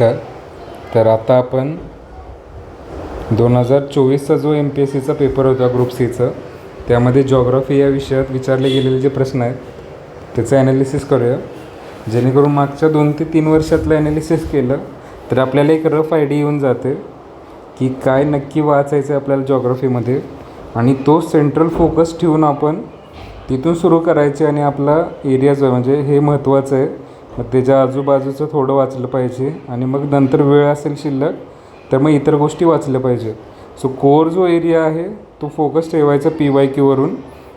नमस्कार. तर आता आपण 2024चा जो MPSCचा पेपर होता ग्रुप सीचं, त्यामध्ये जॉग्राफी या विषयात विचारले गेलेले जे प्रश्न आहेत त्याचं ॲनालिसिस करूया. जेणेकरून मागच्या 2 ते 3 वर्षातलं ॲनालिसिस केलं तर आपल्याला एक रफ आयडिया येऊन जाते की काय नक्की वाचायचं आहे आपल्याला जॉग्राफीमध्ये, आणि तो सेंट्रल फोकस ठेवून आपण तिथून सुरू करायचे. आणि आपला एरिया जो म्हणजे हे महत्त्वाचं आहे, मग त्याच्या आजूबाजूचं थोडं वाचलं पाहिजे आणि मग नंतर वेळ असेल शिल्लक तर मग इतर गोष्टी वाचल्या पाहिजेत. सो कोर जो एरिया आहे तो फोकस ठेवायचा PYQवरून,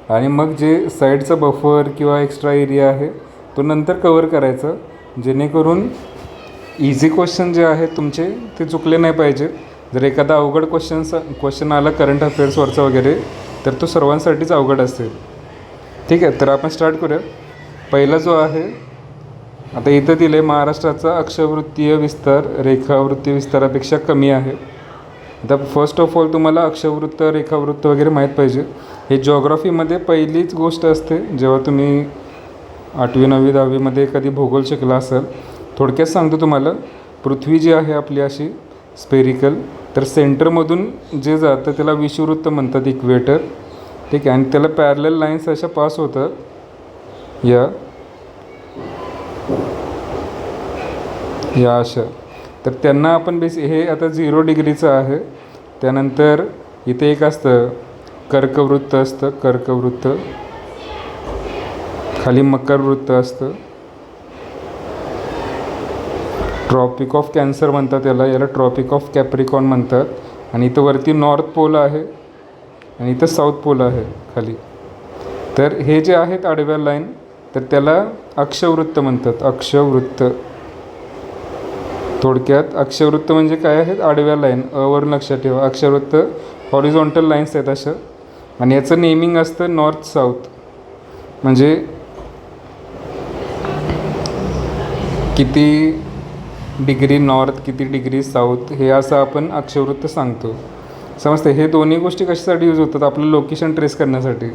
आणि मग जे साईडचा बफर किंवा एक्स्ट्रा एरिया आहे तो नंतर कवर करायचा, जेणेकरून इझी क्वेश्चन जे आहेत तुमचे ते चुकले नाही पाहिजे. जर एखादा अवघड क्वेश्चन आला करंट अफेअर्सवरचा वगैरे तर तो सर्वांसाठीच अवघड असेल. ठीक आहे, तर आपण स्टार्ट करूया. पहिला जो आहे आता इथं दिलं आहे, महाराष्ट्राचा अक्षवृत्तीय विस्तार रेखावृत्तीय विस्तारापेक्षा कमी आहे. आता फर्स्ट ऑफ ऑल तुम्हाला अक्षवृत्त रेखावृत्त वगैरे माहीत पाहिजे. हे जॉग्राफीमध्ये पहिलीच गोष्ट असते जेव्हा तुम्ही 8वी 9वी 10वीमध्ये कधी भूगोल शिकला असाल. थोडक्यात सांगतो तुम्हाला. पृथ्वी जी आहे आपली अशी स्पेरिकल, तर सेंटरमधून जे जातं त्याला विषुववृत्त म्हणतात, इक्वेटर. ठीक आहे, आणि त्याला पॅरलल लाईन्स अशा पास होतात या अशा. तर त्यांना आपण हे आता 0 डिग्रीचं आहे. त्यानंतर इथे एक असतं कर्कवृत्त असतं, कर्कवृत्त. खाली मकरवृत्त असतं. ट्रॉपिक ऑफ कॅन्सर म्हणतात याला ट्रॉपिक ऑफ कॅप्रिकॉन म्हणतात. आणि इथं वरती नॉर्थ पोल आहे आणि इथं साऊथ पोल आहे खाली. तर हे जे आहेत आडव्या लाईन तर त्याला अक्षवृत्त म्हणतात, अक्षवृत्त. थोडक्यात अक्षवृत्त म्हणजे काय आहेत, आडव्या लाईन. वरून लक्षात ठेवा. अक्षवृत्त हॉरिझॉन्टल लाईन्स आहेत अशा. आणि याचं नेमिंग असतं नॉर्थ साऊथ, म्हणजे किती डिग्री नॉर्थ किती डिग्री साऊथ हे असं आपण अक्षवृत्त सांगतो. समजते. हे दोन्ही गोष्टी कशासाठी यूज होतात, आपलं लोकेशन ट्रेस करण्यासाठी.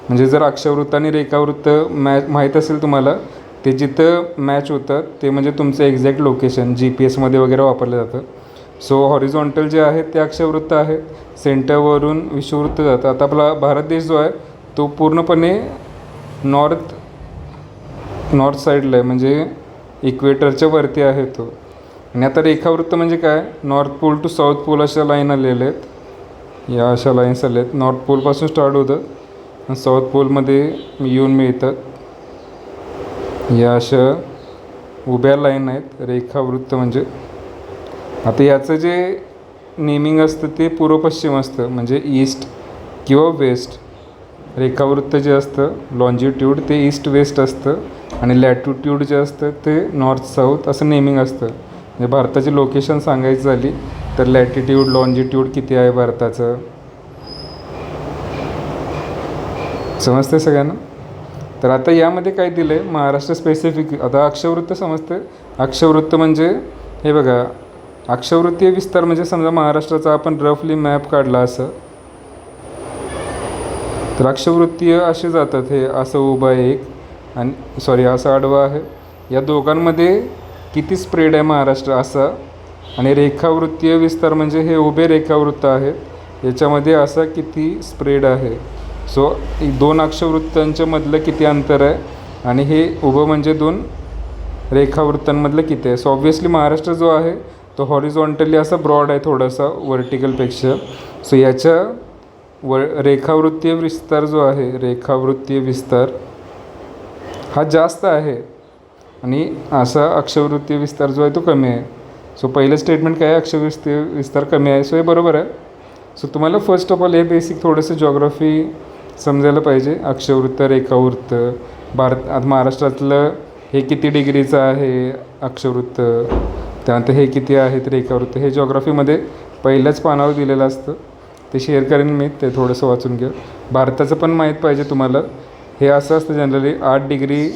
म्हणजे जर अक्षवृत्त आणि रेखावृत्त माहीत असेल तुम्हाला, ते जिथं मॅच होतात ते म्हणजे तुमचं एक्झॅक्ट लोकेशन GPS वगैरे वापरलं जातं. सो हॉरिझॉन्टल जे आहेत ते अक्षवृत्त आहेत, सेंटरवरून विषुववृत्त जातं. आता आपला भारत देश जो आहे तो पूर्णपणे नॉर्थ साईडला आहे, म्हणजे इक्वेटरच्या वरती आहे तो. आणि आता रेखावृत्त म्हणजे काय, north pole to south pole अशा लाईन आलेल्या आहेत. या अशा लाईन्स आल्या आहेत. नॉर्थ पोलपासून स्टार्ट होतं आणि साऊथ पोलमध्ये येऊन मिळतात. या अशा उभ्या लाईन आहेत रेखावृत्त म्हणजे. आता याचं जे नेमिंग असतं ते पूर्व पश्चिम असतं, म्हणजे ईस्ट किंवा वेस्ट. रेखावृत्त जे असतं लॉन्जिट्यूड ते ईस्ट वेस्ट असतं, आणि लॅटिट्यूड जे असतं ते नॉर्थ साऊथ असं नेमिंग असतं. म्हणजे भारताची लोकेशन सांगायची झाली तर लॅटिट्यूड लॉन्जिट्यूड किती आहे भारताचं, समजते सगळ्यांना. तर आता यामध्ये काय दिलं आहे, महाराष्ट्र स्पेसिफिक. आता अक्षवृत्त समजते. अक्षवृत्त म्हणजे हे बघा, अक्षवृत्तीय विस्तार म्हणजे समजा महाराष्ट्राचा आपण रफली मॅप काढला असं, तर अक्षवृत्तीय असे जातात. हे असं उभं आहे एक, आणि असं आडवं आहे. या दोघांमध्ये किती स्प्रेड आहे महाराष्ट्र असा. आणि रेखावृत्तीय विस्तार म्हणजे हे उभे रेखावृत्त आहेत, याच्यामध्ये असा किती स्प्रेड आहे. सो 2 अक्षवृत्तांच्या मधलं किती अंतर आहे, आणि हे उभं म्हणजे 2 रेखावृत्तांमधलं किती आहे. सो ऑब्व्हियसली महाराष्ट्र जो आहे तो हॉरिझॉन्टली असा ब्रॉड आहे थोडासा वर्टिकलपेक्षा. सो याच्या रेखावृत्तीय विस्तार जो आहे, रेखावृत्तीय विस्तार हा जास्त आहे, आणि असा अक्षवृत्तीय विस्तार जो आहे तो कमी आहे. सो पहिलं स्टेटमेंट काय आहे, अक्षवृत्तीय विस्तार कमी आहे. सो हे बरोबर आहे. सो तुम्हाला फर्स्ट ऑफ ऑल हे बेसिक थोडंसं जॉग्राफी समजायला पाहिजे. अक्षवृत्त रेखावृत्त आता महाराष्ट्रातलं हे किती डिग्रीचं आहे अक्षवृत्त, त्यानंतर हे किती आहेत रेखावृत्त, हे जॉग्राफीमध्ये पहिल्याच पानावर दिलेलं असतं. ते शेअर करेन मी, ते थोडंसं वाचून घ्या. भारताचं पण माहीत पाहिजे तुम्हाला. हे असं असतं जनरली 8 डिग्री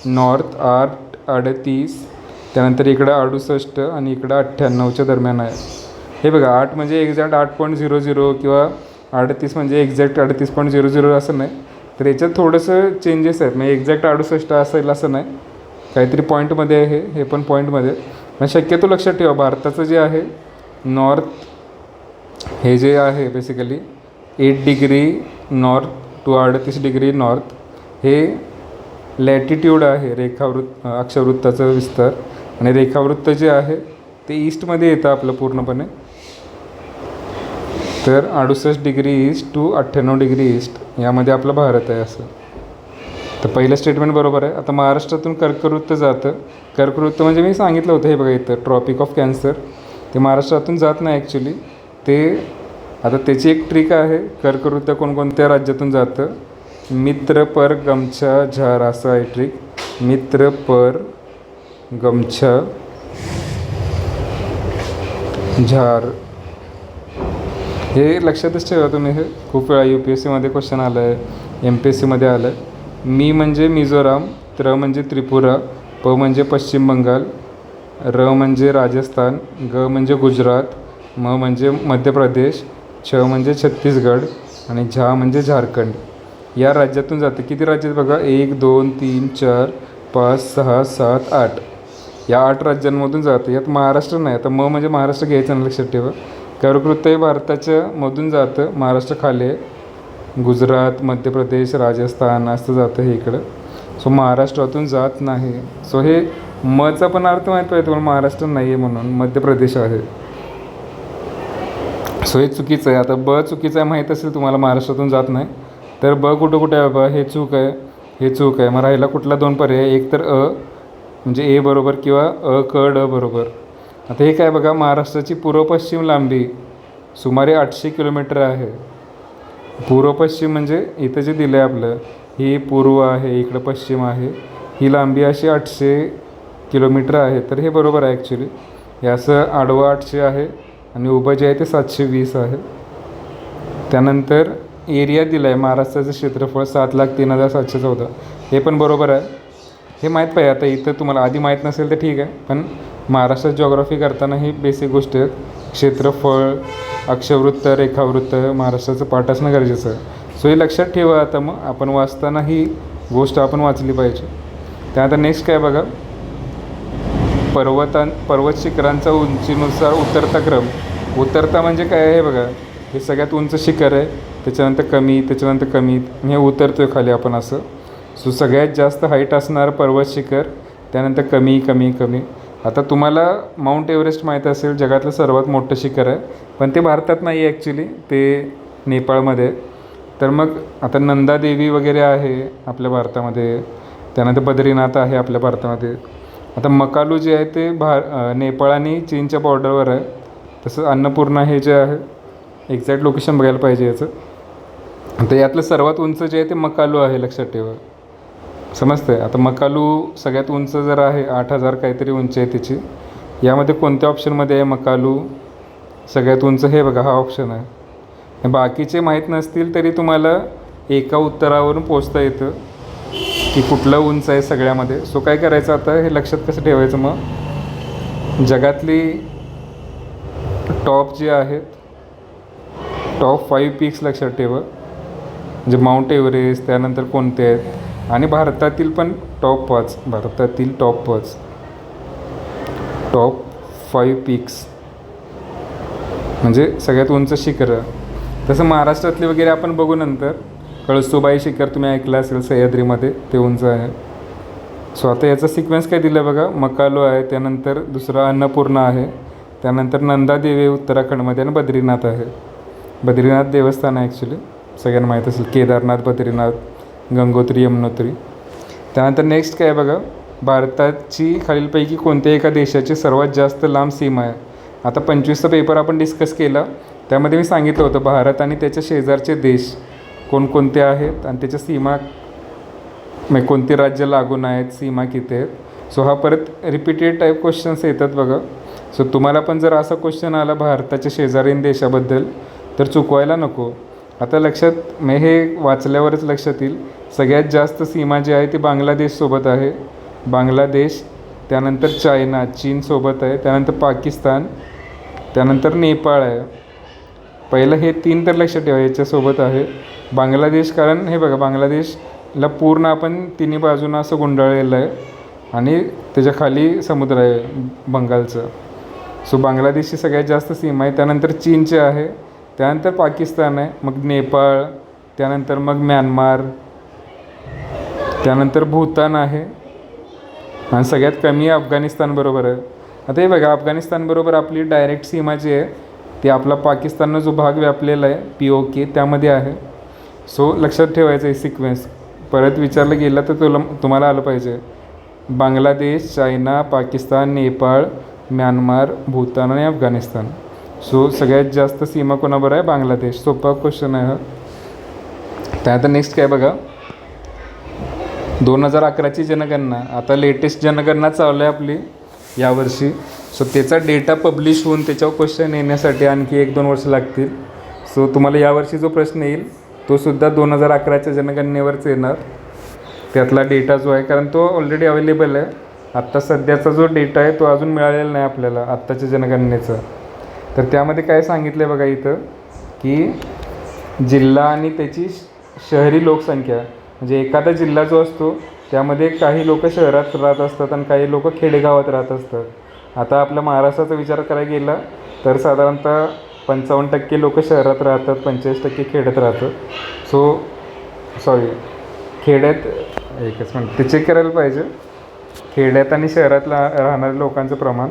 नॉर्थ, 8:38, त्यानंतर इकडं 68 आणि इकडं 98च्या दरम्यान आहे. हे बघा, 8 म्हणजे एक्झॅक्ट 8.00 किंवा 38 म्हणजे एक्झॅक्ट 38.00 असं नाही. तर याच्यात थोडंसं चेंजेस आहेत. म्हणजे एक्झॅक्ट 68 असेल असं नाही, काहीतरी पॉईंटमध्ये आहे. हे पण पॉईंटमध्ये. पण शक्यतो लक्षात ठेवा भारताचं जे आहे नॉर्थ हे जे आहे basically 8 degree north to 38 degree north हे लॅटिट्यूड आहे अक्षवृत्ताचा विस्तार. आणि रेखावृत्त जे आहे ते ईस्टमध्ये येतं आपलं पूर्णपणे. तर 68 degree east to 98 degree east यामध्ये आपला भारत आहे असं. तर पहिलं स्टेटमेंट बरोबर आहे. आता महाराष्ट्रातून कर्कवृत्त जातं. कर्कवृत्त म्हणजे मी सांगितलं होतं हे बघा इथं ट्रॉपिक ऑफ कॅन्सर, ते महाराष्ट्रातून जात नाही ॲक्च्युली. ते आता त्याची एक ट्रिक आहे. कर्कवृत्त कोणकोणत्या राज्यातून जातं? मित्र, पर, गमछा, झार असं आहे ट्रिक. मित्र, पर, गमछा, झार हे लक्षातच ठेवा तुम्ही. हे खूप वेळा UPSCमध्ये क्वेश्चन आलं आहे, MPSCमध्ये आलं आहे. मी म्हणजे मिझोराम, त्र म्हणजे त्रिपुरा, प म्हणजे पश्चिम बंगाल, र म्हणजे राजस्थान, ग म्हणजे गुजरात, म म्हणजे मध्य प्रदेश, छ म्हणजे छत्तीसगड आणि झा म्हणजे झारखंड. या राज्यातून जाते. किती राज्य आहेत बघा? 1 2 3 4 5 6 7 8 या 8 राज्यांमधून जाते. यात महाराष्ट्र नाही. आता म म्हणजे महाराष्ट्र घ्यायचं ना, लक्षात ठेवा. कर्कवृत्त हे भारताच्या मधून जातं, महाराष्ट्र खाली आहे. गुजरात, मध्य प्रदेश, राजस्थान असं जातं हे इकडं. सो महाराष्ट्रातून जात नाही. सो हे मचा पण अर्थ माहीत पाहिजे तुम्हाला, महाराष्ट्र नाही आहे म्हणून मध्य प्रदेश आहे. सो हे चुकीचं आहे. आता ब चुकीचं आहे माहीत असेल तुम्हाला, महाराष्ट्रातून जात नाही. तर ब कुठं कुठे आहे बाबा? हे चूक आहे, हे चूक आहे. मग राहिला कुठला 2 पर्याय? एक तर अ म्हणजे ए बरोबर किंवा अ क ड बरोबर. आता हे काय बघा, महाराष्ट्राची पूर्व पश्चिम लांबी सुमारे 800 किलोमीटर आहे. पूर्व पश्चिम म्हणजे इथं जे दिलं आहे आपलं, ही पूर्व आहे, इकडं पश्चिम आहे. ही लांबी अशी 800 किलोमीटर आहे. तर हे बरोबर आहे ॲक्च्युली. हे असं आडवं 800 आहे आणि उभं जे आहे ते 720 आहे. त्यानंतर एरिया दिला आहे, महाराष्ट्राचं क्षेत्रफळ 7,03,714 हे पण बरोबर आहे. हे माहीत पाहिजे. आता इथं तुम्हाला आधी माहीत नसेल तर ठीक आहे, पण महाराष्ट्रात जॉग्राफी करताना ही बेसिक गोष्टी आहेत. क्षेत्रफळ, अक्षवृत्त, रेखावृत्त महाराष्ट्राचं पाठ असणं गरजेचं आहे. सो हे लक्षात ठेवा. आता मग आपण वाचताना ही गोष्ट आपण वाचली पाहिजे. त्यानंतर नेक्स्ट काय बघा, पर्वत शिखरांचा उंचीनुसार उतरता क्रम. उतरता म्हणजे काय आहे बघा, हे सगळ्यात उंच शिखर आहे, त्याच्यानंतर कमी, त्याच्यानंतर कमी, हे उतरतो आहे खाली आपण असं. सो सगळ्यात जास्त हाईट असणारं पर्वत शिखर, त्यानंतर कमी कमी कमी. आता तुम्हाला माउंट एव्हरेस्ट माहीत असेल, जगातलं सर्वात मोठं शिखर आहे, पण ते भारतात नाही आहे ॲक्च्युली, ते नेपाळमध्ये. तर मग आता नंदादेवी वगैरे आहे आपल्या भारतामध्ये, त्यानंतर बद्रीनाथ आहे आपल्या भारतामध्ये. आता मकालू जे आहे ते नेपाळ आणि चीनच्या बॉर्डरवर आहे. तसं अन्नपूर्णा हे जे आहे, एक्झॅक्ट लोकेशन बघायला पाहिजे याचं. तर यातलं सर्वात उंच जे आहे ते मकालू आहे, लक्षात ठेवा. समजतं. आता मकालू सगळ्यात उंच जर आहे, 8,000 काहीतरी उंची आहे त्याची. यामध्ये कोणत्या ऑप्शनमध्ये आहे मकालू सगळ्यात उंच? हे बघा, हा ऑप्शन आहे. बाकीचे माहीत नसतील तरी तुम्हाला एका उत्तरावरून पोचता येतं की कुठलं उंच आहे सगळ्यामध्ये. सो काय करायचं आता, हे लक्षात कसं ठेवायचं मग? जगातली टॉप जे आहेत, टॉप 5 पीक्स लक्षात ठेवा. म्हणजे माउंट एव्हरेस्ट, त्यानंतर कोणते आहेत, आणि भारतातील पण टॉप 5, भारतातील टॉप 5 पीक्स म्हणजे सगळ्यात उंच शिखरं. तसं महाराष्ट्रातली वगैरे आपण बघू नंतर. कळसुबाई शिखर तुम्ही ऐकलं असेल सह्याद्रीमध्ये, ते उंच आहे. सो आता याचा सिक्वेन्स काय दिला बघा, मकालू आहे, त्यानंतर दुसरा अन्नपूर्णा आहे, त्यानंतर नंदादेवी उत्तराखंडमध्ये, आणि बद्रीनाथ आहे. बद्रीनाथ देवस्थान आहे ॲक्च्युली, सगळ्यांना माहीत असेल. केदारनाथ, बद्रीनाथ, गंगोत्री, यमुनोत्री. त्यानंतर नेक्स्ट काय बघा, भारताची खालीलपैकी कोणत्या एका देशाची सर्वात जास्त लांब सीमा आहे? आता 25चा पेपर आपण डिस्कस केला, त्यामध्ये मी सांगितलं होतं भारत आणि त्याच्या शेजारचे देश कोणकोणते आहेत आणि त्याच्या सीमा, म्हणजे कोणते राज्य लागून आहेत, सीमा किती आहेत. सो हा परत रिपीटेड टाईप क्वेश्चन्स येतात बघा. सो तुम्हाला पण जर असा क्वेश्चन आला भारताच्या शेजारील देशाबद्दल तर चुकवायला नको. आता लक्षात, मी हे वाचल्यावरच लक्षात येईल, सगळ्यात जास्त सीमा जी आहे ती बांगलादेशसोबत आहे. बांगलादेश, त्यानंतर चायना, चीनसोबत आहे, त्यानंतर पाकिस्तान, त्यानंतर नेपाळ आहे. पहिलं हे 3 तर लक्षात ठेवा, याच्यासोबत आहे बांगलादेश. कारण हे बघा, बांगलादेशला पूर्ण आपण तिन्ही बाजूनं असं गुंडाळलेलं आहे आणि त्याच्या खाली समुद्र आहे बंगालचं. सो बांगलादेशची सगळ्यात जास्त सीमा आहे. त्यानंतर चीनची आहे, त्यानंतर पाकिस्तान आहे, मग नेपाळ, त्यानंतर मग म्यानमार, त्यानंतर भूतान आहे आणि सगळ्यात कमी अफगाणिस्तानबरोबर आहे. आता हे बघा, अफगाणिस्तानबरोबर आपली डायरेक्ट सीमा जी आहे ती आपला पाकिस्ताननं जो भाग व्यापलेला आहे POK त्यामध्ये आहे. सो लक्षात ठेवायचं आहे सिक्वेन्स. परत विचारलं गेलं तर तुम्हाला आलं पाहिजे. बांगलादेश, चायना, पाकिस्तान, नेपाळ, म्यानमार, भूतान आणि अफगाणिस्तान. सो सगळ्यात जास्त सीमा कोणाबरोबर आहे? बांगलादेश. सोपा क्वेश्चन आहे हा. त्यानंतर नेक्स्ट काय बघा, 2011ची जनगणना. आता लेटेस्ट जनगणना चालू आहे आपली यावर्षी. सो त्याचा डेटा पब्लिश होऊन त्याच्यावर क्वेश्चन येण्यासाठी आणखी 1-2 वर्ष लागतील. सो तुम्हाला यावर्षी जो प्रश्न येईल तो सुद्धा 2011च्या जनगणनेवरच येणार. त्यातला डेटा जो आहे, कारण तो ऑलरेडी अवेलेबल आहे. आत्ता सध्याचा जो डेटा आहे तो अजून मिळालेला नाही आपल्याला आत्ताच्या जनगणनेचा. तर त्यामध्ये काय सांगितलं आहे बघा इथं, की जिल्हा आणि त्याची शहरी लोकसंख्या. म्हणजे एखादा जिल्हा जो असतो त्यामध्ये काही लोक शहरात राहत असतात आणि काही लोक खेडेगावात राहत असतात. आता आपल्या महाराष्ट्राचा विचार करायला गेला तर साधारणतः 55% लोक शहरात राहतात, 45% खेड्यात राहतात. खेड्यात, एकच मिनिट ते चेक करायला पाहिजे, खेड्यात आणि शहरात राहणाऱ्या लोकांचं प्रमाण.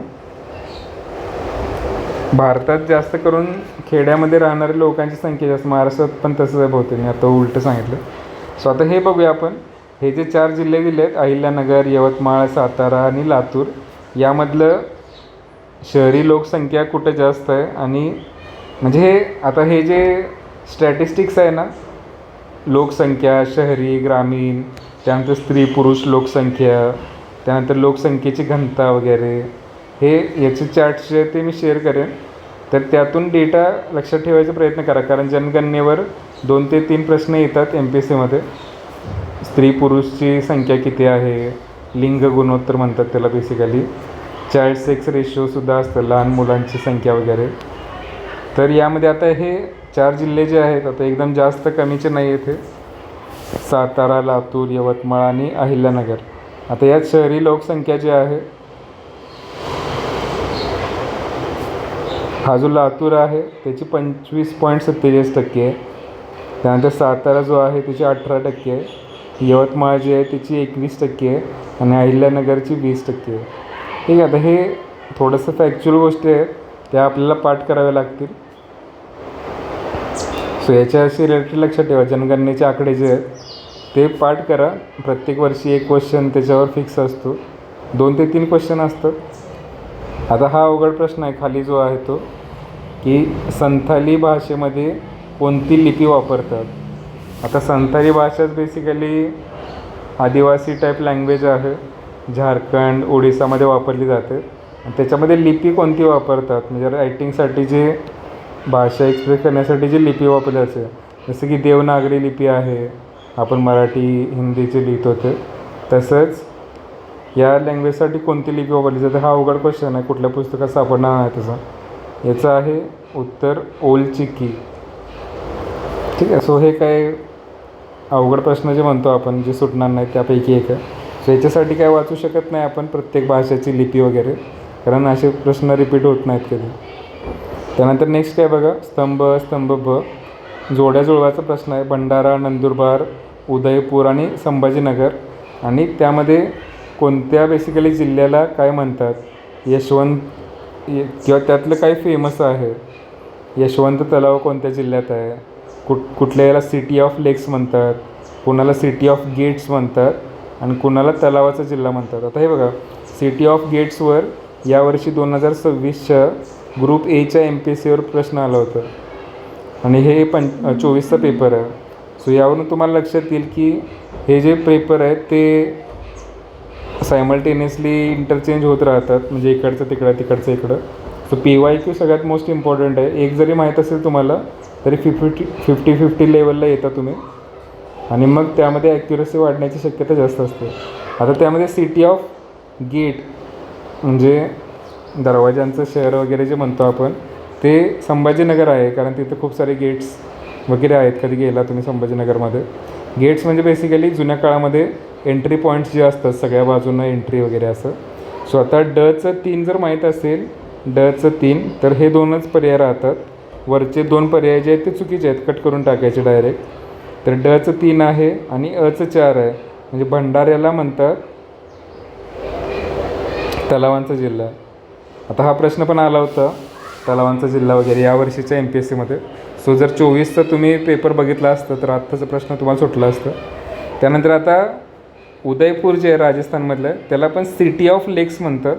भारतात जास्त करून खेड्यामध्ये राहणाऱ्या लोकांची संख्या जास्त, महाराष्ट्रात पण तसंच आहे बहुतेक, मी आता उलटं सांगितलं. सो आता हे बघूया आपण. हे जे 4 जिल्हे दिले आहेत, अहिल्यानगर, यवतमाळ, सातारा आणि लातूर, यामधलं शहरी लोकसंख्या कुठे जास्त आहे. आणि म्हणजे हे जे स्टॅटिस्टिक्स आहे ना, लोकसंख्या, शहरी, ग्रामीण, त्यानंतर स्त्री पुरुष लोकसंख्या, त्यानंतर लोकसंख्येची घनता वगैरे, हे याचे चार्ट्स जे ते मी शेअर करेन. तर त्यातून डेटा लक्षात ठेवायचा प्रयत्न करा, कारण जनगणनेवर 2 ते 3 प्रश्न येतात MPSCमध्ये. स्त्री पुरुषची संख्या किती आहे, लिंग गुणोत्तर म्हणतात त्याला बेसिकली. चाइल्ड सेक्स रेशोसुद्धा असतं, लहान मुलांची संख्या वगैरे. तर यामध्ये आता हे 4 जिल्हे जे आहेत, आता एकदम जास्त कमीचे नाही आहेत हे, सातारा, लातूर, यवतमाळ आणि अहिल्यानगर. आता यात शहरी लोकसंख्या जी आहे, हा जो लातूर आहे त्याची 25.47% आहे. त्यानंतर सातारा जो आहे त्याची 18% आहे, यवतमाळ जी आहे त्याची 21% आहे आणि अहिल्यानगरची 20% आहे. ठीक आहे. आता हे थोडंसं फॅक्च्युअल गोष्टी आहेत, त्या आपल्याला पाठ कराव्या लागतील. सो याच्याशी रिलेटेड लक्षात ठेवा, जनगणनेचे आकडे जे आहेत ते पाठ करा. प्रत्येक वर्षी एक क्वेश्चन त्याच्यावर फिक्स असतो, 2 ते 3 क्वेश्चन असतात. आता हा अवघड प्रश्न आहे खाली जो आहे तो, की संथाली भाषेमध्ये कोणती लिपी वापरतात. आता संथाली भाषाच बेसिकली आदिवासी टाईप लँग्वेज आहे, झारखंड, ओडिसामध्ये वापरली जाते. आणि त्याच्यामध्ये लिपी कोणती वापरतात, म्हणजे रायटिंगसाठी जे भाषा एक्सप्रेस करण्यासाठी जी लिपी वापरली जाते, जसं की देवनागरी लिपी आहे, आपण मराठी हिंदीचे लिहित होते, तसंच या लँग्वेजसाठी कोणती लिपी वापरली जाते. हा अवघड क्वेश्चन आहे, कुठल्या पुस्तकात सापडणार नाही तसं. याचं आहे उत्तर ओल चिकी. ठीक आहे. सो हे काय अवघड प्रश्न जे म्हणतो आपण, जे सुटणार नाही त्यापैकी एक आहे. सो याच्यासाठी काय वाचू शकत नाही आपण प्रत्येक भाषेची लिपी वगैरे, कारण असे प्रश्न रिपीट होत नाहीत कधी. त्यानंतर नेक्स्ट काय बघा, स्तंभ ब, जोड्या जुळवाचा प्रश्न आहे. भंडारा, नंदुरबार, उदयपूर आणि संभाजीनगर. आणि त्यामध्ये कोणत्या बेसिकली जिल्ह्याला काय म्हणतात, यशवंत किंवा त्यातलं काय फेमस आहे. यशवंत तलाव कोणत्या जिल्ह्यात आहे, कुठल्या याला सिटी ऑफ लेक्स म्हणतात, कुणाला सिटी ऑफ गेट्स म्हणतात आणि कुणाला तलावाचा जिल्हा म्हणतात. आता हे बघा, सिटी ऑफ गेट्सवर यावर्षी 2026च्या ग्रुप Aच्या MPSCवर प्रश्न आला होता आणि हे 24चा पेपर आहे. सो यावरून तुम्हाला लक्षात येईल की हे जे पेपर आहेत ते सायमल्टेनियसली इंटरचेंज होत राहतात, म्हणजे इकडचं तिकडं, तिकडचं इकडं. सो PYQ सगळ्यात मोस्ट इम्पॉर्टंट आहे. एक जरी माहीत असेल तुम्हाला तरी 50-50 लेवलला येता तुम्ही, आणि मग त्यामध्ये ॲक्युरसी वाढण्याची शक्यता जास्त असते. आता त्यामध्ये सिटी ऑफ गेट म्हणजे दरवाजांचं शहर वगैरे जे म्हणतो आपण, ते संभाजीनगर आहे, कारण तिथे खूप सारे गेट्स वगैरे आहेत. कधी गेला तुम्ही संभाजीनगरमध्ये. गेट्स म्हणजे बेसिकली जुन्या काळामध्ये एंट्री पॉईंट्स जे असतात सगळ्या बाजूंना एंट्री वगैरे असं. सो आता डचं 3 जर माहीत असेल, डचं 3, तर हे 2च पर्याय राहतात. वरचे 2 पर्याय जे आहेत ते चुकीचे आहेत, कट करून टाकायचे डायरेक्ट. तर डचं 3 आहे आणि अचं 4 आहे. म्हणजे भंडाऱ्याला म्हणतात तलावांचा जिल्हा. आता हा प्रश्न पण आला होता तलावांचा जिल्हा वगैरे या वर्षीच्या MPSCमध्ये. सो जर 24चा तुम्ही पेपर बघितला असतं तर आत्ताचा प्रश्न तुम्हाला सुटला असतं. त्यानंतर आता उदयपूर जे आहे राजस्थानमधलं, त्याला पण सिटी ऑफ लेक्स म्हणतात.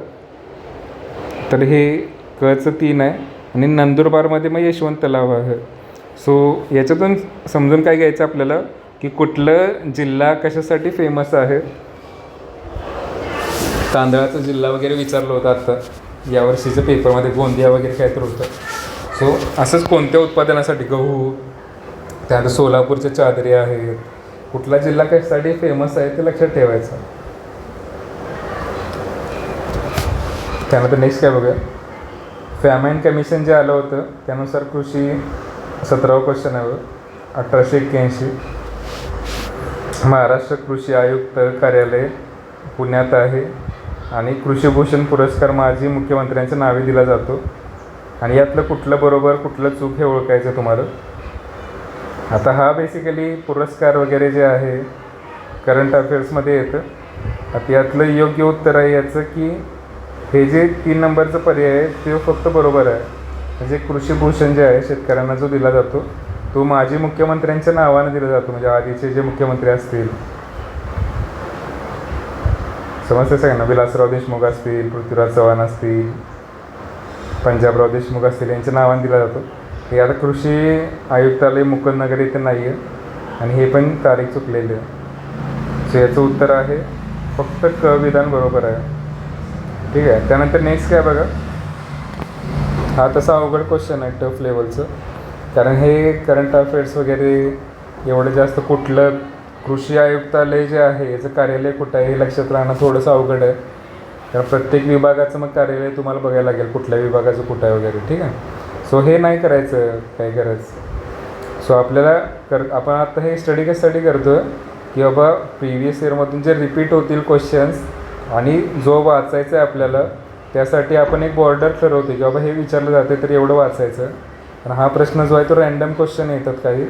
तर हे कचं 3 आहे. आणि नंदुरबारमध्ये मग यशवंत तलाव आहे. सो याच्यातून समजून काय घ्यायचं आपल्याला की कुठलं जिल्हा कशासाठी फेमस आहे. तांदळाचा जिल्हा वगैरे विचारलं होतं आत्ता यावर्षीच्या पेपरमध्ये, गोंदिया वगैरे काय तर होतं. सो असंच कोणत्या उत्पादनासाठी, गहू, त्यानंतर सोलापूरच्या चादरी आहेत, कुठला जिल्हा कशासाठी फेमस आहे ते लक्षात ठेवायचं. त्यानंतर नेक्स्ट काय बघूया, फॅमाईन कमिशन जे आलं होतं त्यानुसार कृषी 17वा क्वेश्चन आहे 1881. महाराष्ट्र कृषी आयुक्त कार्यालय पुण्यात आहे आणि कृषीभूषण पुरस्कार माजी मुख्यमंत्र्यांच्या नावे दिला जातो. आणि यातलं कुठलं बरोबर कुठलं चूक हे ओळखायचं तुम्हाला. आता हा बेसिकली पुरस्कार वगैरे जे आहे करंट अफेअर्समध्ये येतं. आता यातलं योग्य उत्तर आहे याचं की हे जे 3 नंबरचं पर्याय आहे ते फक्त बरोबर आहे. म्हणजे कृषीभूषण जे आहे शेतकऱ्यांना जो दिला जातो तो माजी मुख्यमंत्र्यांच्या नावानं दिला जातो. म्हणजे आधीचे जे मुख्यमंत्री असतील, समजतं सगळ्यांना, विलासराव देशमुख असतील, पृथ्वीराज चव्हाण असतील, पंजाबराव देशमुख असतील, यांच्या नावाने दिला जातो. हे आता कृषी आयुक्तालय मुकुंदनगर इथे नाही आहे आणि हे पण तारीख चुकलेली आहे. सो याचं उत्तर आहे फक्त क विधान बरोबर आहे. ठीक आहे. त्यानंतर नेक्स्ट काय बघा, हा तसा अवघड क्वेश्चन आहे टफ लेवलचं, कारण हे करंट अफेअर्स वगैरे एवढं जास्त कुठलं कृषी आयुक्तालय जे आहे याचं कार्यालय कुठं आहे हे लक्षात राहणं थोडंसं अवघड आहे. कारण प्रत्येक विभागाचं मग कार्यालय तुम्हाला बघायला लागेल कुठल्या विभागाचं कुठं आहे वगैरे. ठीक आहे. सो हे नाही करायचं, काय करायचं. सो आपल्याला आपण आता हे स्टडी कशासाठी करतो आहे की बाबा प्रिव्हियस इयरमधून जे रिपीट होतील क्वेश्चन्स आणि जो वाचायचं आहे आपल्याला त्यासाठी आपण एक बॉर्डर ठरवतो की बाबा हे विचारलं जाते तर एवढं वाचायचं. आणि हा प्रश्न जो आहे तो रँडम क्वेश्चन येतात काही,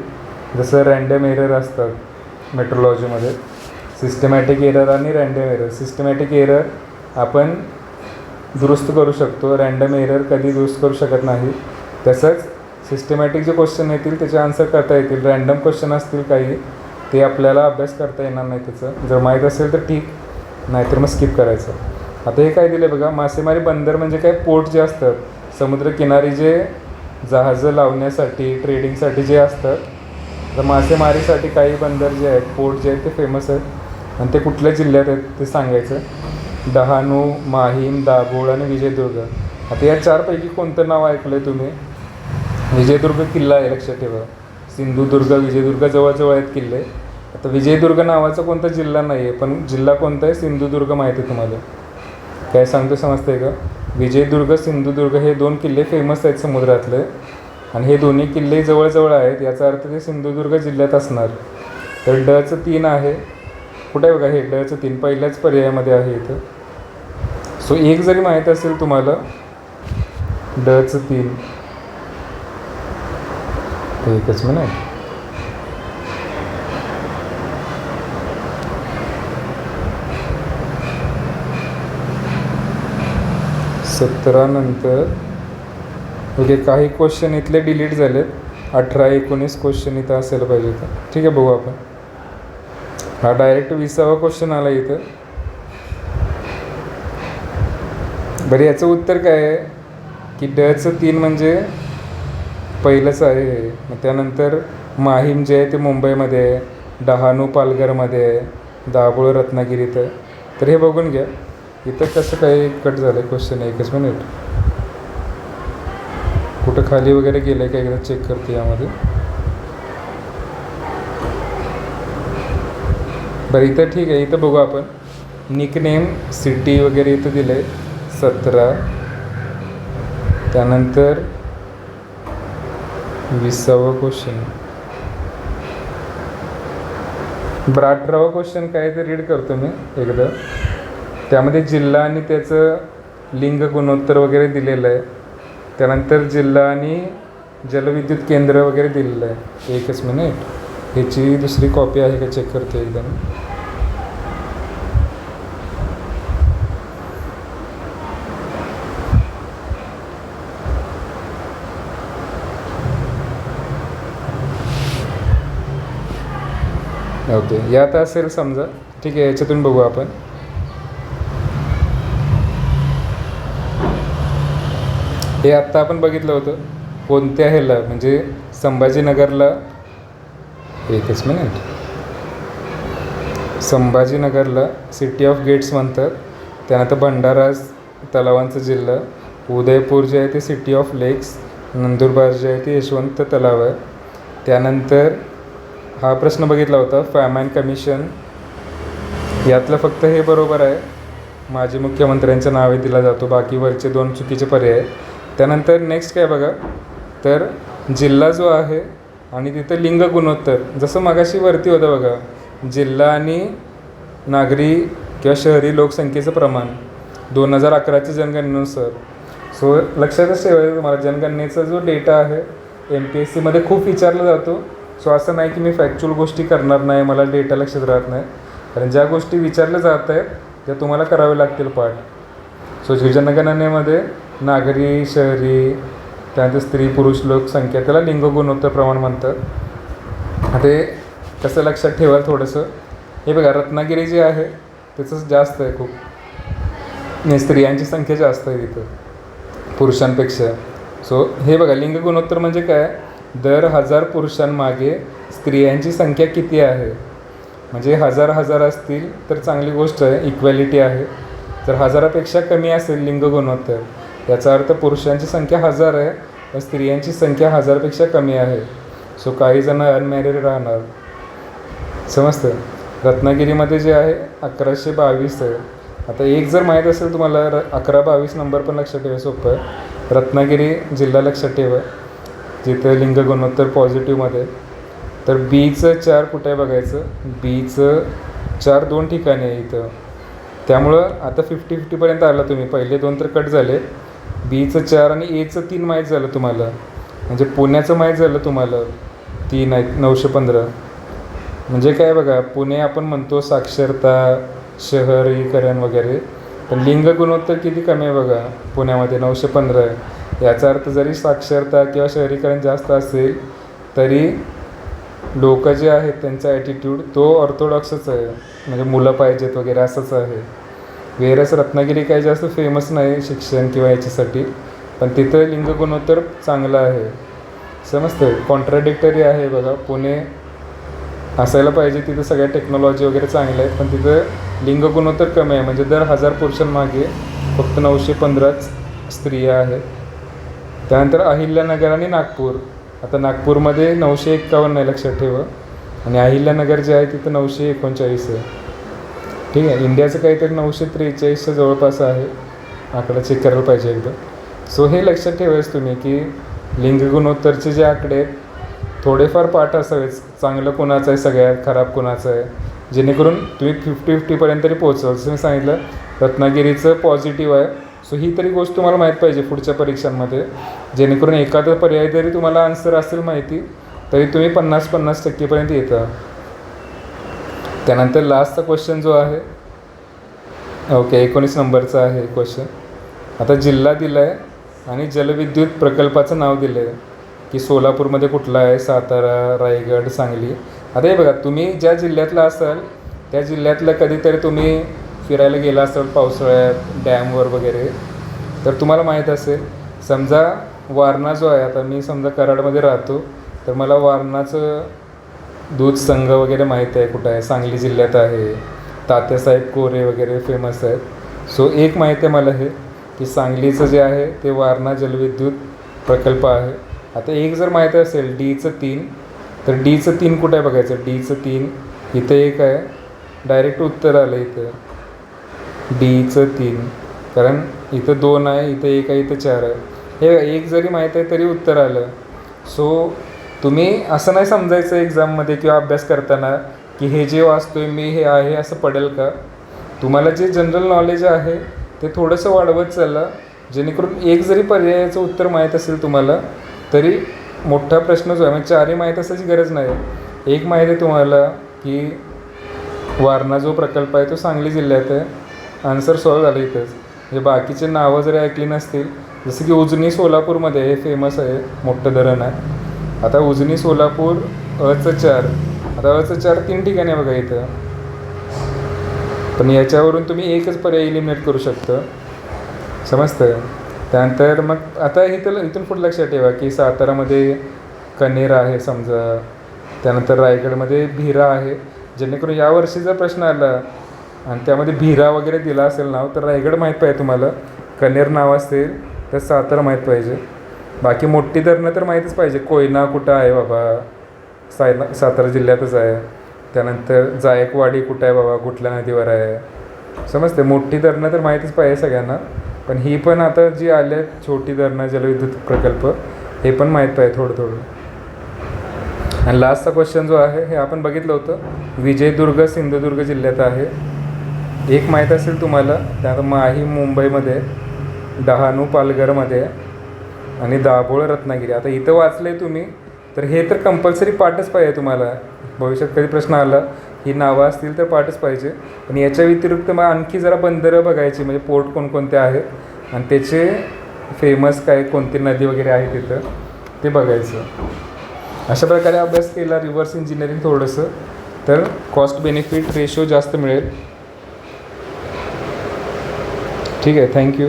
जसं रँडम एरर असतात मेट्रोलॉजीमध्ये, सिस्टमॅटिक एरर आणि रँडम एरर. सिस्टमॅटिक एरर आपण दुरुस्त करू शकतो, रँडम एरर कधी दुरुस्त करू शकत नाही. तसंच सिस्टमॅटिक जे क्वेश्चन येतील त्याचे आन्सर करता येतील. रँडम क्वेश्चन असतील काही ते आपल्याला अभ्यास करता येणार नाही त्याचं. जर माहीत असेल तर ठीक, नाहीतर मग स्किप करायचं. आता हे काय दिलं बघा, मासेमारी बंदर म्हणजे काय, पोर्ट जे असतात समुद्रकिनारी जे जहाजं लावण्यासाठी ट्रेडिंगसाठी जे असतात. तर मासेमारीसाठी काही बंदर जे आहेत, पोर्ट जे आहेत ते फेमस आहेत आणि ते कुठल्या जिल्ह्यात आहेत ते सांगायचं. डहाणू, माहीम, दाभोळ आणि विजयदुर्ग. आता या 4पैकी कोणतं नाव ऐकलं आहे तुम्ही? विजयदुर्ग किल्ला आहे, लक्षात ठेवा. सिंधुदुर्ग, विजयदुर्ग जवळजवळ आहेत किल्ले. आता विजयदुर्ग नावाचा कोणता जिल्हा नाही आहे, पण जिल्हा कोणता आहे? सिंधुदुर्ग माहिती आहे तुम्हाला. काय सांगतो समजतं आहे का? विजयदुर्ग, सिंधुदुर्ग हे 2 किल्ले फेमस आहेत समुद्रातले आणि हे दोन्ही किल्ले जवळजवळ आहेत. याचा अर्थ ते सिंधुदुर्ग जिल्ह्यात असणार. तर डचं 3 आहे. कुठे आहे बघा, हे डचं 3 पहिल्याच पर्यायामध्ये आहे इथं. सो एक जरी माहीत असेल तुम्हाला डचं 3, एकच मिनिट. नंतर ओके, काही क्वेश्चन इथले डिलीट झालेत. 18-19 क्वेश्चन इथं असायला पाहिजे होतं. ठीक आहे, बघू आपण. हा डायरेक्ट 20वा क्वेश्चन आला इथं. बरं, याचं उत्तर काय आहे की डचं 3 म्हणजे पहिलंच आहे. मग त्यानंतर माहीम जे आहे ते मुंबईमध्ये आहे, डहाणू पालघरमध्ये आहे, दाभोळ रत्नागिरीत आहे. तर हे बघून घ्या इथं कसं काय कट झालं आहे क्वेश्चन. एकच मिनिट, कुठं खाली वगैरे गेलं आहे का एकदा चेक करते यामध्ये. बरं इथं ठीक आहे, इथं बघू आपण. निकनेम सिटी वगैरे इथं दिलं आहे 17. त्यानंतर 20वा क्वेश्चन बरं 18वा क्वेश्चन काय ते रीड करतो मी एकदा. त्यामध्ये जिल्हा आणि त्याचं लिंग गुणोत्तर वगैरे दिलेलं आहे. त्यानंतर जिल्हा आणि जलविद्युत केंद्र वगैरे दिलेलं आहे. एकच मिनिट, ह्याची दुसरी कॉपी आहे का चेक करतो एकदम. ओके, यात असेल समजा, ठीक आहे, याच्यातून बघू आपण. हे आत्ता आपण बघितलं होतं कोणत्या ह्याला, म्हणजे संभाजीनगरला, एकच मिनिट, संभाजीनगरला सिटी ऑफ गेट्स म्हणतात. त्यानंतर भंडारा तलावांचा जिल्हा, उदयपूर जे आहे ते सिटी ऑफ लेक्स, नंदुरबार जे आहे ते यशवंत तलाव आहे. त्यानंतर हा प्रश्न बघितला होता फॅमाइन कमिशन, यातलं फक्त हे बरोबर आहे, माजी मुख्यमंत्र्यांच्या नावे दिला जातो, बाकी वरचे 2 चुकीचे पर्याय आहेत. त्यानंतर नेक्स्ट काय बघा, तर जिल्हा जो आहे आणि तिथं लिंग गुणोत्तर, जसं मगाशी वरती होतं बघा, जिल्हा आणि नागरी किंवा शहरी लोकसंख्येचं प्रमाण 2011च्या जनगणनेनुसार. सो लक्षातच ठेवायचं तुम्हाला, जनगणनेचा जो डेटा आहे MPSCमध्ये खूप विचारला जातो. सो असं नाही की मी फॅक्च्युअल गोष्टी करणार नाही, मला डेटा लक्षात राहत नाही, कारण ज्या गोष्टी विचारल्या जात आहेत त्या तुम्हाला कराव्या लागतील पाठ. सो जनगणनेमध्ये नागरी, शहरी, त्यानंतर स्त्री पुरुष लोकसंख्या, त्याला लिंग गुणोत्तर प्रमाण म्हणतात. आता हे कसं लक्षात ठेवाल थोडंसं, हे बघा रत्नागिरी जे आहे त्याचं जास्त आहे खूप, नाही स्त्रियांची संख्या जास्त आहे तिथं पुरुषांपेक्षा. सो हे बघा लिंग गुणोत्तर म्हणजे काय, दर 1000 पुरुषांमागे स्त्रियांची संख्या किती आहे. म्हणजे 1000 असतील तर चांगली गोष्ट आहे, इक्वॅलिटी आहे. जर 1000पेक्षा कमी असेल लिंग गुणोत्तर, याचा अर्थ पुरुषांची संख्या 1000 आहे पण स्त्रियांची संख्या 1000पेक्षा कमी आहे. सो काही जण अनमॅरिड राहणार, समजतं. रत्नागिरीमध्ये जे आहे 1122 आहे. आता एक जर माहीत असेल तुम्हाला 1122 नंबर पण लक्षात ठेवा, सोपं आहे. रत्नागिरी जिल्हा लक्षात ठेवा जिथं लिंग गुणोत्तर पॉझिटिव्हमध्ये. तर बीचं 4 कुठे आहे बघायचं, बीचं 4 2 ठिकाणी आहे इथं. त्यामुळं आता 50-50पर्यंत आला तुम्ही, पहिले 2 तर कट झाले. बीचं 4 आणि एचं 3 माहीत झालं तुम्हाला, म्हणजे पुण्याचं माहीत झालं तुम्हाला 3 आहेत 915. म्हणजे काय बघा, पुणे आपण म्हणतो साक्षरता, शहरीकरण वगैरे, पण लिंग गुणोत्तर किती कमी आहे बघा पुण्यामध्ये, 915 आहे. याचा अर्थ जरी साक्षरता किंवा शहरीकरण जास्त असेल तरी लोक जे आहेत त्यांचा ॲटिट्यूड तो ऑर्थोडॉक्सच आहे, म्हणजे मुलं पाहिजेत वगैरे असंच आहे. वेरस रत्नागिरी काही जास्त फेमस नाही शिक्षण किंवा याच्यासाठी, पण तिथं लिंग गुणोत्तर चांगलं आहे, समजतं. कॉन्ट्राडिक्टरी आहे बघा, पुणे असायला पाहिजे तिथं सगळ्या टेक्नॉलॉजी वगैरे चांगल्या आहेत, पण तिथं लिंग गुणोत्तर कमी आहे. म्हणजे दर 1000 पुरुषांमागे फक्त 915च स्त्रिया आहेत. त्यानंतर अहिल्यानगर आणि नागपूर, आता नागपूरमध्ये 951 आहे लक्षात ठेवा, आणि अहिल्यानगर जे आहे तिथं 939 आहे. ठीक आहे, इंडियाचं काहीतरी 943च्या जवळपास आहे, आकडा चेक करायला पाहिजे एकदा. सो हे लक्षात ठेवायचं तुम्ही की लिंग गुणोत्तरचे जे आकडे आहेत थोडेफार पाठ असावेच, चांगलं कोणाचं आहे सगळ्यात, खराब कोणाचं आहे, जेणेकरून तुम्ही 50-50पर्यंत तरी पोहोचाल. जसं मी सांगितलं रत्नागिरीचं पॉझिटिव्ह आहे. सो ही तरी गोष्ट तुम्हाला माहीत पाहिजे पुढच्या परीक्षांमध्ये, जेणेकरून एखादा पर्याय जरी तुम्हाला आन्सर असेल माहिती तरी तुम्ही 50-50% येता. त्यानंतर लास्टचा क्वेश्चन जो आहे, ओके 19 नंबरचा आहे क्वेश्चन. आता जिल्हा दिला आहे आणि जलविद्युत प्रकल्पाचं नाव दिलं आहे की सोलापूरमध्ये कुठला आहे, सातारा, रायगड, सांगली. आता हे बघा, तुम्ही ज्या जिल्ह्यातला असाल त्या जिल्ह्यातलं कधीतरी तुम्ही फिरायला गेला असाल पावसाळ्यात डॅमवर वगैरे, तर तुम्हाला माहीत असेल. समजा वारणा जो आहे, आता मी समजा कराडमध्ये राहतो तर मला वारणाचं दूध संघ वगैरे माहीत आहे कुठं आहे, सांगली जिल्ह्यात आहे. तात्यासाहेब कोरे वगैरे फेमस आहेत. सो एक माहीत आहे मला हे की सांगलीचं जे आहे ते वारणा जलविद्युत प्रकल्प आहे. आता एक जर माहीत असेल डीचं 3, तर डीचं 3 कुठं आहे बघायचं. डीचं 3 इथं एक आहे, डायरेक्ट उत्तर आलं इथं डीचं 3, कारण इथं 2 आहे, इथं 1 आहे, इथं 4 आहे. हे एक जरी माहीत आहे तरी उत्तर आलं. सो तुम्ही असं नाही समजायचं एक्झाममध्ये किंवा अभ्यास करताना की हे जे वाचतोय मी हे आहे असं पडेल का. तुम्हाला जे जनरल नॉलेज आहे ते थोडंसं वाढवत चालला, जेणेकरून एक जरी पर्यायाचं उत्तर माहीत असेल तुम्हाला तरी मोठा प्रश्न जो आहे, म्हणजे चारही माहीत असायची गरज नाही. एक माहीत आहे तुम्हाला की वारणा जो प्रकल्प आहे तो सांगली जिल्ह्यात आहे, आन्सर सॉल्व झालं इथंच. म्हणजे बाकीचे नावं जरी ऐकली नसतील, जसं की उजनी सोलापूरमध्ये हे फेमस आहे, मोठं धरण आहे. आता उजनी सोलापूर अचं 4, आता अचं 4 3 ठिकाणी आहे बघा इथं, पण याच्यावरून तुम्ही एकच पर्याय इलिमिनेट करू शकता, समजतं. त्यानंतर मग आता इथून पुढे लक्षात ठेवा की सातारामध्ये कनेर आहे समजा, त्यानंतर रायगडमध्ये भिरा आहे. जेणेकरून यावर्षी जर प्रश्न आला आणि त्यामध्ये भिरा वगैरे दिला असेल नाव, तर रायगड माहीत पाहिजे तुम्हाला, कनेर नाव असेल तर सातारा माहीत पाहिजे. बाकी मोठी धरणं तर माहीतच पाहिजे. कोयना कुठं आहे बाबा, सातारा जिल्ह्यातच आहे. त्यानंतर जायकवाडी कुठं आहे बाबा, कुठल्या नदीवर आहे, समजते. मोठी धरणं तर माहीतच पाहिजे सगळ्यांना, पण ही पण आता जी आले आहेत छोटी धरणं, जलविद्युत प्रकल्प, हे पण माहीत पाहिजे थोडं थोडं. आणि लास्टचा क्वेश्चन जो आहे हे आपण बघितलं होतं, विजयदुर्ग सिंधुदुर्ग जिल्ह्यात आहे. एक माहीत असेल तुम्हाला, त्यानंतर माही मुंबईमध्ये, डहाणू पालघरमध्ये आणि दाभोळ रत्नागिरी. आता इथं वाचलं आहे तुम्ही, तर हे तर कंपल्सरी पाठच पाहिजे तुम्हाला. भविष्यात कधी प्रश्न आला, ही नावं असतील तर पाठच पाहिजे. पण याच्या व्यतिरिक्त मग आणखी जरा बंदरं बघायची, म्हणजे पोर्ट कोणकोणते आहेत आणि त्याचे फेमस काय, कोणती नदी वगैरे आहे तिथं, ते बघायचं. अशा प्रकारे अभ्यास केला रिव्हर्स इंजिनिअरिंग थोडंसं, तर कॉस्ट बेनिफिट रेशो जास्त मिळेल. ठीक आहे, थँक्यू.